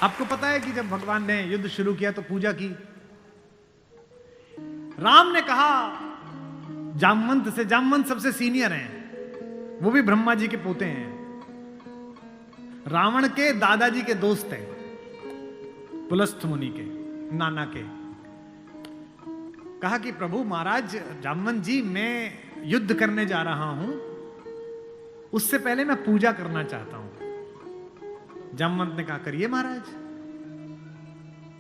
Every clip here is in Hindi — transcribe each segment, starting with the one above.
आपको पता है कि जब भगवान ने युद्ध शुरू किया तो पूजा की। राम ने कहा जामवंत से, जामवंत सबसे सीनियर हैं, वो भी ब्रह्मा जी के पोते हैं, रावण के दादाजी के दोस्त हैं, पुलस्त्य मुनि के नाना के। कहा कि प्रभु महाराज जामवंत जी, मैं युद्ध करने जा रहा हूं, उससे पहले मैं पूजा करना चाहता हूं। जामवंत ने कहा करिए महाराज।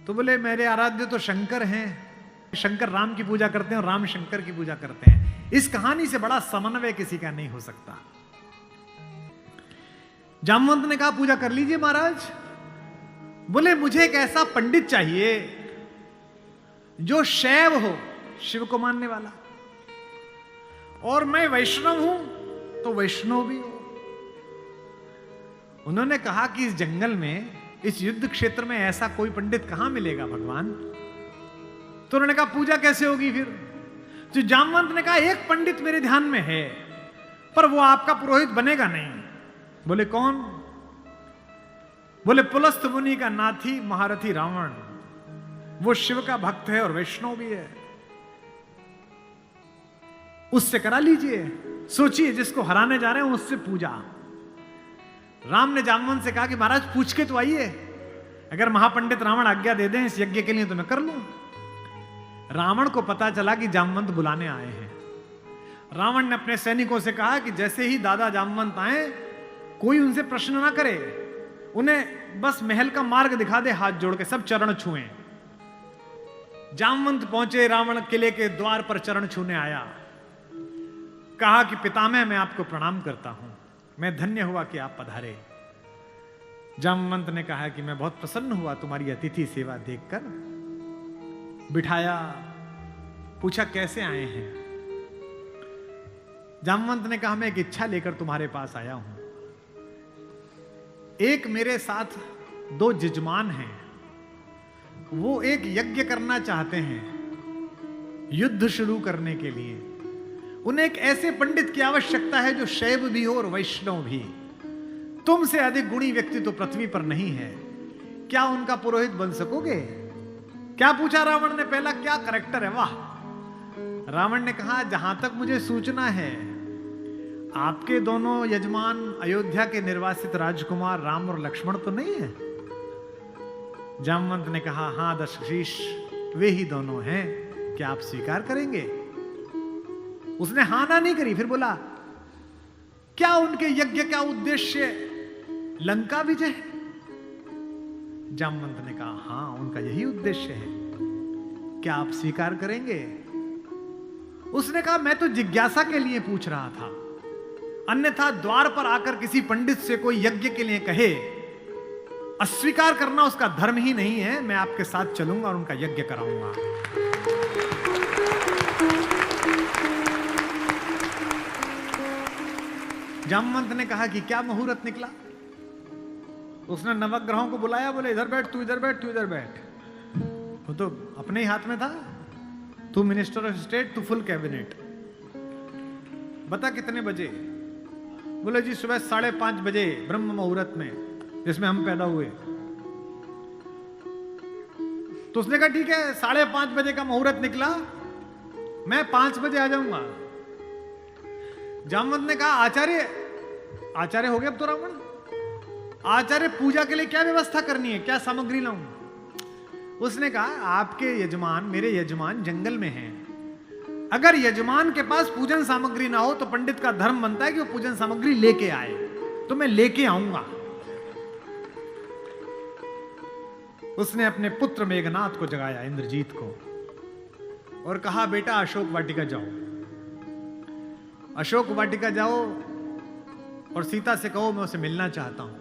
तो बोले मेरे आराध्य तो शंकर हैं, शंकर राम की पूजा करते हैं और राम शंकर की पूजा करते हैं, इस कहानी से बड़ा समन्वय किसी का नहीं हो सकता। जामवंत ने कहा पूजा कर लीजिए महाराज। बोले मुझे एक ऐसा पंडित चाहिए जो शैव हो, शिव को मानने वाला, और मैं वैष्णव हूं तो वैष्णव भी हो। उन्होंने कहा कि इस जंगल में, इस युद्ध क्षेत्र में ऐसा कोई पंडित कहां मिलेगा भगवान। तो उन्होंने कहा पूजा कैसे होगी फिर। जो जामवंत ने कहा एक पंडित मेरे ध्यान में है, पर वो आपका पुरोहित बनेगा नहीं। बोले कौन। बोले पुलस्त्य मुनि का नाथी महारथी रावण, वो शिव का भक्त है और वैष्णव भी है, उससे करा लीजिए। सोचिए जिसको हराने जा रहे हैं उससे पूजा। राम ने जामवंत से कहा कि महाराज पूछ के तो आइए, अगर महापंडित रावण आज्ञा दे दें इस यज्ञ के लिए तो मैं कर लूं। रावण को पता चला कि जामवंत बुलाने आए हैं। रावण ने अपने सैनिकों से कहा कि जैसे ही दादा जामवंत आए, कोई उनसे प्रश्न ना करे, उन्हें बस महल का मार्ग दिखा दे, हाथ जोड़ के सब चरण छुएं। जामवंत पहुंचे, रावण किले के द्वार पर चरण छूने आया, कहा कि पितामह मैं आपको प्रणाम करता हूं, मैं धन्य हुआ कि आप पधारे। जामवंत ने कहा कि मैं बहुत प्रसन्न हुआ तुम्हारी अतिथि सेवा देखकर। बिठाया, पूछा कैसे आए हैं। जामवंत ने कहा मैं एक इच्छा लेकर तुम्हारे पास आया हूं। एक मेरे साथ दो यजमान हैं, वो एक यज्ञ करना चाहते हैं युद्ध शुरू करने के लिए। उन्हें एक ऐसे पंडित की आवश्यकता है जो शैव भी हो और वैष्णव भी। तुमसे अधिक गुणी व्यक्ति तो पृथ्वी पर नहीं है, क्या उनका पुरोहित बन सकोगे। क्या पूछा रावण ने, पहला क्या करैक्टर है, वाह। रावण ने कहा जहां तक मुझे सूचना है आपके दोनों यजमान अयोध्या के निर्वासित राजकुमार राम और लक्ष्मण तो नहीं है। जामवंत ने कहा हां दशरथ, वे ही दोनों हैं, क्या आप स्वीकार करेंगे। उसने हां ना नहीं करी, फिर बोला क्या उनके यज्ञ का उद्देश्य लंका विजय। जामवंत ने कहा हां उनका यही उद्देश्य है, क्या आप स्वीकार करेंगे। उसने कहा मैं तो जिज्ञासा के लिए पूछ रहा था, अन्यथा द्वार पर आकर किसी पंडित से कोई यज्ञ के लिए कहे, अस्वीकार करना उसका धर्म ही नहीं है। मैं आपके साथ चलूंगा और उनका यज्ञ कराऊंगा। जामवंत ने कहा कि क्या मुहूर्त निकला। उसने नवग्रहों को बुलाया, बोले इधर बैठ, तू इधर बैठ, तू इधर बैठ। वो तो अपने ही हाथ में था, तू मिनिस्टर ऑफ स्टेट, तू फुल कैबिनेट। बता कितने बजे। बोले जी सुबह 5:30 बजे ब्रह्म मुहूर्त में, जिसमें हम पैदा हुए। तो उसने कहा ठीक है 5:30 बजे का मुहूर्त निकला, मैं 5 बजे आ जाऊंगा। जामवंत ने कहा आचार्य हो गया अब तो रावण। आचार्य पूजा के लिए क्या व्यवस्था करनी है, क्या सामग्री लाऊं। उसने कहा आपके यजमान, मेरे यजमान जंगल में हैं, अगर यजमान के पास पूजन सामग्री ना हो तो पंडित का धर्म बनता है कि वो पूजन सामग्री लेके आए, तो मैं लेके आऊंगा। उसने अपने पुत्र मेघनाथ को जगाया, इंद्रजीत को, और कहा बेटा अशोक वाटिका जाओ, अशोक वाटिका जाओ और सीता से कहो मैं उसे मिलना चाहता हूं,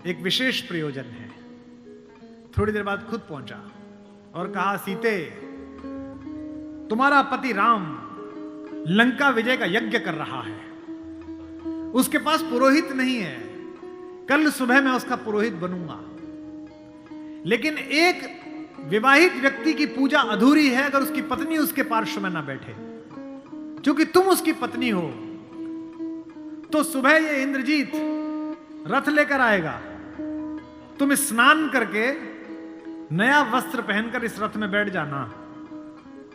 एक विशेष प्रयोजन है। थोड़ी देर बाद खुद पहुंचा और कहा सीते तुम्हारा पति राम लंका विजय का यज्ञ कर रहा है, उसके पास पुरोहित नहीं है, कल सुबह मैं उसका पुरोहित बनूंगा। लेकिन एक विवाहित व्यक्ति की पूजा अधूरी है अगर उसकी पत्नी उसके पार्श्व में ना बैठे। क्योंकि तुम उसकी पत्नी हो तो सुबह ये इंद्रजीत रथ लेकर आएगा, तुम स्नान करके नया वस्त्र पहनकर इस रथ में बैठ जाना,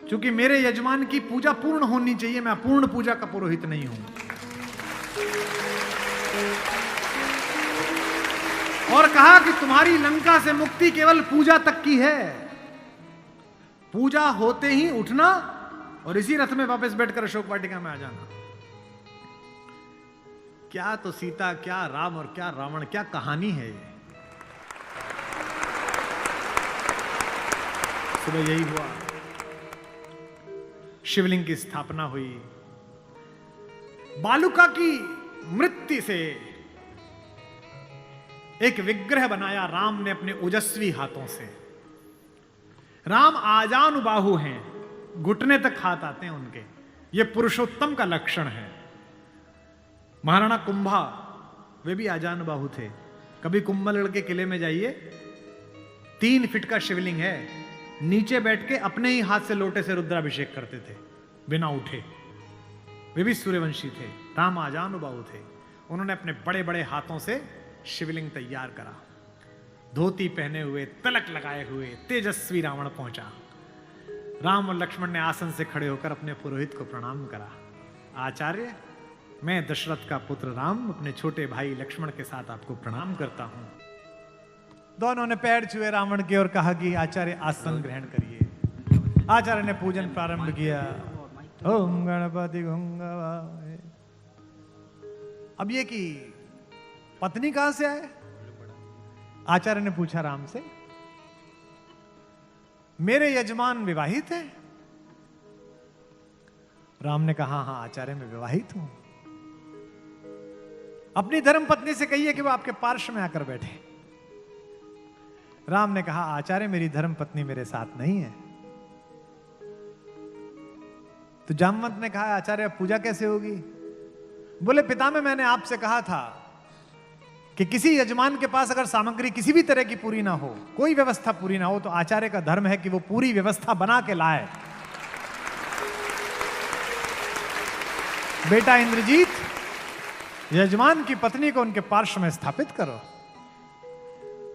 क्योंकि मेरे यजमान की पूजा पूर्ण होनी चाहिए, मैं अपूर्ण पूजा का पुरोहित नहीं हूं। और कहा कि तुम्हारी लंका से मुक्ति केवल पूजा तक की है, पूजा होते ही उठना और इसी रथ में वापस बैठकर अशोक वाटिका में आ जाना। क्या तो सीता, क्या राम और क्या रावण, क्या कहानी है ये। सुबह यही हुआ, शिवलिंग की स्थापना हुई, बालुका की मृत्यु से एक विग्रह बनाया राम ने अपने ओजस्वी हाथों से। राम आजानुबाहु हैं, घुटने तक हाथ आते हैं उनके, ये पुरुषोत्तम का लक्षण है। महाराणा कुंभा वे भी आजानुबाहु थे। कभी कुंभलगढ़ के किले में जाइए, 3 फीट का शिवलिंग है, नीचे बैठ के अपने ही हाथ से लोटे से रुद्राभिषेक करते थे बिना उठे। वे भी सूर्यवंशी थे। राम आजानुबाहु थे, उन्होंने अपने बड़े बड़े हाथों से शिवलिंग तैयार करा। धोती पहने हुए, तिलक लगाए हुए तेजस्वी रावण पहुंचा। राम और लक्ष्मण ने आसन से खड़े होकर अपने पुरोहित को प्रणाम करा। आचार्य, मैं दशरथ का पुत्र राम अपने छोटे भाई लक्ष्मण के साथ आपको प्रणाम करता हूं। दोनों ने पैर छुए रावण के और कहा कि आचार्य आसन ग्रहण करिए। आचार्य ने पूजन प्रारंभ किया। ओम गणपति गंगावाय। अब ये कि पत्नी कहां से आए? आचार्य ने पूछा राम से। मेरे यजमान विवाहित है? राम ने कहा हाँ आचार्य मैं विवाहित हूं। अपनी धर्म पत्नी से कहिए कि वो आपके पार्श्व में आकर बैठे। राम ने कहा आचार्य मेरी धर्म पत्नी मेरे साथ नहीं है। तो जामवंत ने कहा आचार्य अब पूजा कैसे होगी? बोले पितामह मैंने आपसे कहा था कि किसी यजमान के पास अगर सामग्री किसी भी तरह की पूरी ना हो, कोई व्यवस्था पूरी ना हो, तो आचार्य का धर्म है कि वो पूरी व्यवस्था बना के लाए। बेटा इंद्रजीत, यजमान की पत्नी को उनके पार्श्व में स्थापित करो।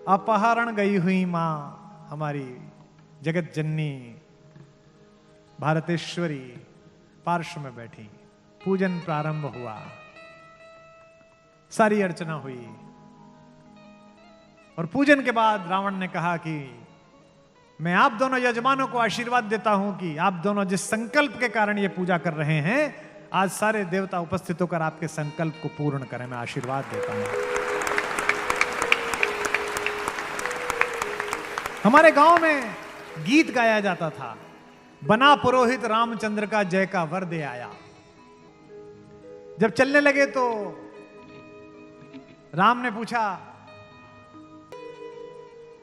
अपहरण गई हुई मां हमारी जगत जननी भारतेश्वरी पार्श्व में बैठी। पूजन प्रारंभ हुआ, सारी अर्चना हुई और पूजन के बाद रावण ने कहा कि मैं आप दोनों यजमानों को आशीर्वाद देता हूं कि आप दोनों जिस संकल्प के कारण ये पूजा कर रहे हैं, आज सारे देवता उपस्थित होकर आपके संकल्प को पूर्ण करें। मैं आशीर्वाद देता हूं। हमारे गांव में गीत गाया जाता था, बना पुरोहित रामचंद्र का जय का वर दे आया। जब चलने लगे तो राम ने पूछा,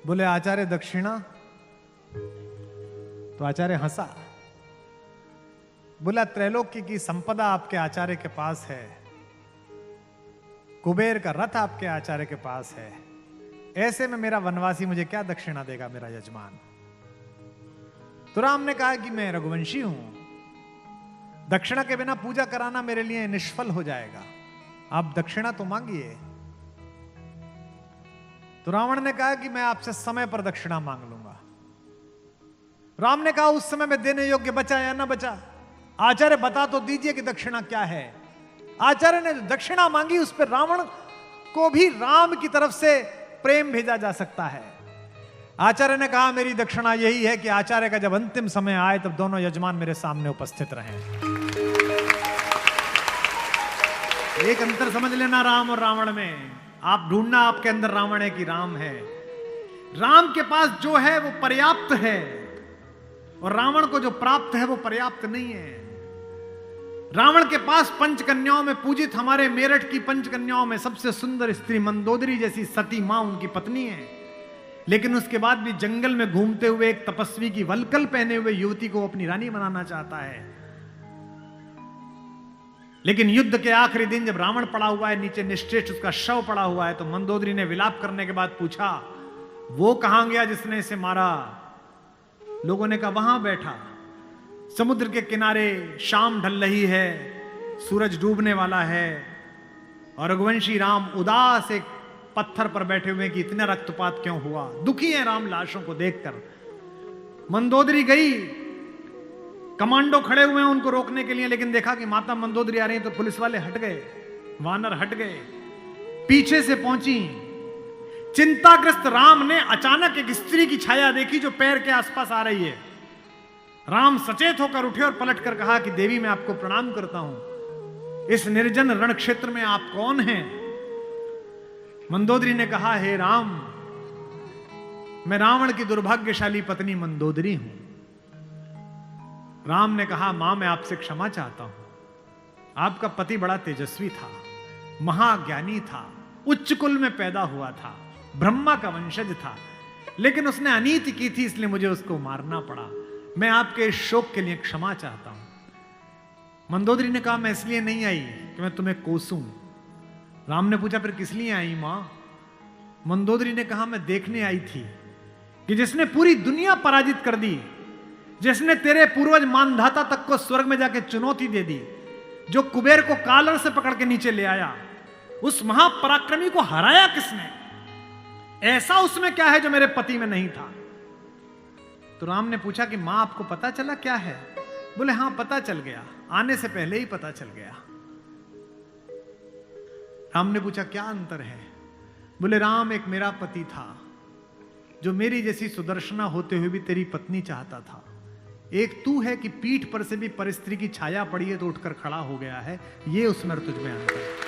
बोले आचार्य दक्षिणा? तो आचार्य हंसा। बोला त्रैलोक्य की संपदा आपके आचार्य के पास है, कुबेर का रथ आपके आचार्य के पास है, ऐसे में मेरा वनवासी मुझे क्या दक्षिणा देगा मेरा यजमान? तो राम ने कहा कि मैं रघुवंशी हूं, दक्षिणा के बिना पूजा कराना मेरे लिए निष्फल हो जाएगा, आप दक्षिणा तो मांगिए। तो रावण ने कहा कि मैं आपसे समय पर दक्षिणा मांग लूंगा। राम ने कहा उस समय में देने योग्य बचा या ना बचा? आचार्य बता तो दीजिए कि दक्षिणा क्या है। आचार्य ने जो दक्षिणा मांगी उस पर रावण को भी राम की तरफ से प्रेम भेजा जा सकता है। आचार्य ने कहा मेरी दक्षिणा यही है कि आचार्य का जब अंतिम समय आए तब दोनों यजमान मेरे सामने उपस्थित रहें। एक अंतर समझ लेना राम और रावण में। आप ढूंढना आपके अंदर रावण है कि राम है। राम के पास जो है वो पर्याप्त है और रावण को जो प्राप्त है वो पर्याप्त नहीं है। रावण के पास पंचकन्याओं में पूजित हमारे मेरठ की पंचकन्याओं में सबसे सुंदर स्त्री मंदोदरी जैसी सती मां उनकी पत्नी है, लेकिन उसके बाद भी जंगल में घूमते हुए एक तपस्वी की वलकल पहने हुए युवती को अपनी रानी बनाना चाहता है। लेकिन युद्ध के आखिरी दिन जब रावण पड़ा हुआ है, नीचे निश्चेष्ट उसका शव पड़ा हुआ है, तो मंदोदरी ने विलाप करने के बाद पूछा वो कहां गया जिसने इसे मारा? लोगों ने कहा वहां बैठा, समुद्र के किनारे शाम ढल रही है, सूरज डूबने वाला है और रघुवंशी राम उदास एक पत्थर पर बैठे हुए कि इतना रक्तपात क्यों हुआ, दुखी है राम लाशों को देखकर। मंदोदरी गई, कमांडो खड़े हुए हैं उनको रोकने के लिए, लेकिन देखा कि माता मंदोदरी आ रही है तो पुलिस वाले हट गए, वानर हट गए, पीछे से पहुंची। चिंताग्रस्त राम ने अचानक एक स्त्री की छाया देखी जो पैर के आसपास आ रही है। राम सचेत होकर उठे और पलटकर कहा कि देवी मैं आपको प्रणाम करता हूं, इस निर्जन रण क्षेत्र में आप कौन हैं? मंदोदरी ने कहा, हे राम, मैं रावण की दुर्भाग्यशाली पत्नी मंदोदरी हूं। राम ने कहा, मां मैं आपसे क्षमा चाहता हूं, आपका पति बड़ा तेजस्वी था, महाज्ञानी था, उच्च कुल में पैदा हुआ था, ब्रह्मा का वंशज था, लेकिन उसने अनीति की थी इसलिए मुझे उसको मारना पड़ा। मैं आपके इस शोक के लिए क्षमा चाहता हूं। मंदोदरी ने कहा, मैं इसलिए नहीं आई कि मैं तुम्हें कोसूं। राम ने पूछा, फिर किस लिए आई मां? मंदोदरी ने कहा, मैं देखने आई थी कि जिसने पूरी दुनिया पराजित कर दी, जिसने तेरे पूर्वज मानधाता तक को स्वर्ग में जाके चुनौती दे दी, जो कुबेर को कालर से पकड़ के नीचे ले आया, उस महापराक्रमी को हराया किसने? ऐसा उसमें क्या है जो मेरे पति में नहीं था? तो राम ने पूछा कि मां आपको पता चला क्या है? बोले, हां पता चल गया, आने से पहले ही पता चल गया। राम ने पूछा, क्या अंतर है? बोले, राम एक मेरा पति था जो मेरी जैसी सुदर्शना होते हुए भी तेरी पत्नी चाहता था, एक तू है कि पीठ पर से भी परस्त्री की छाया पड़ी है तो उठकर खड़ा हो गया है, ये उसमें तुझ में अंतर है।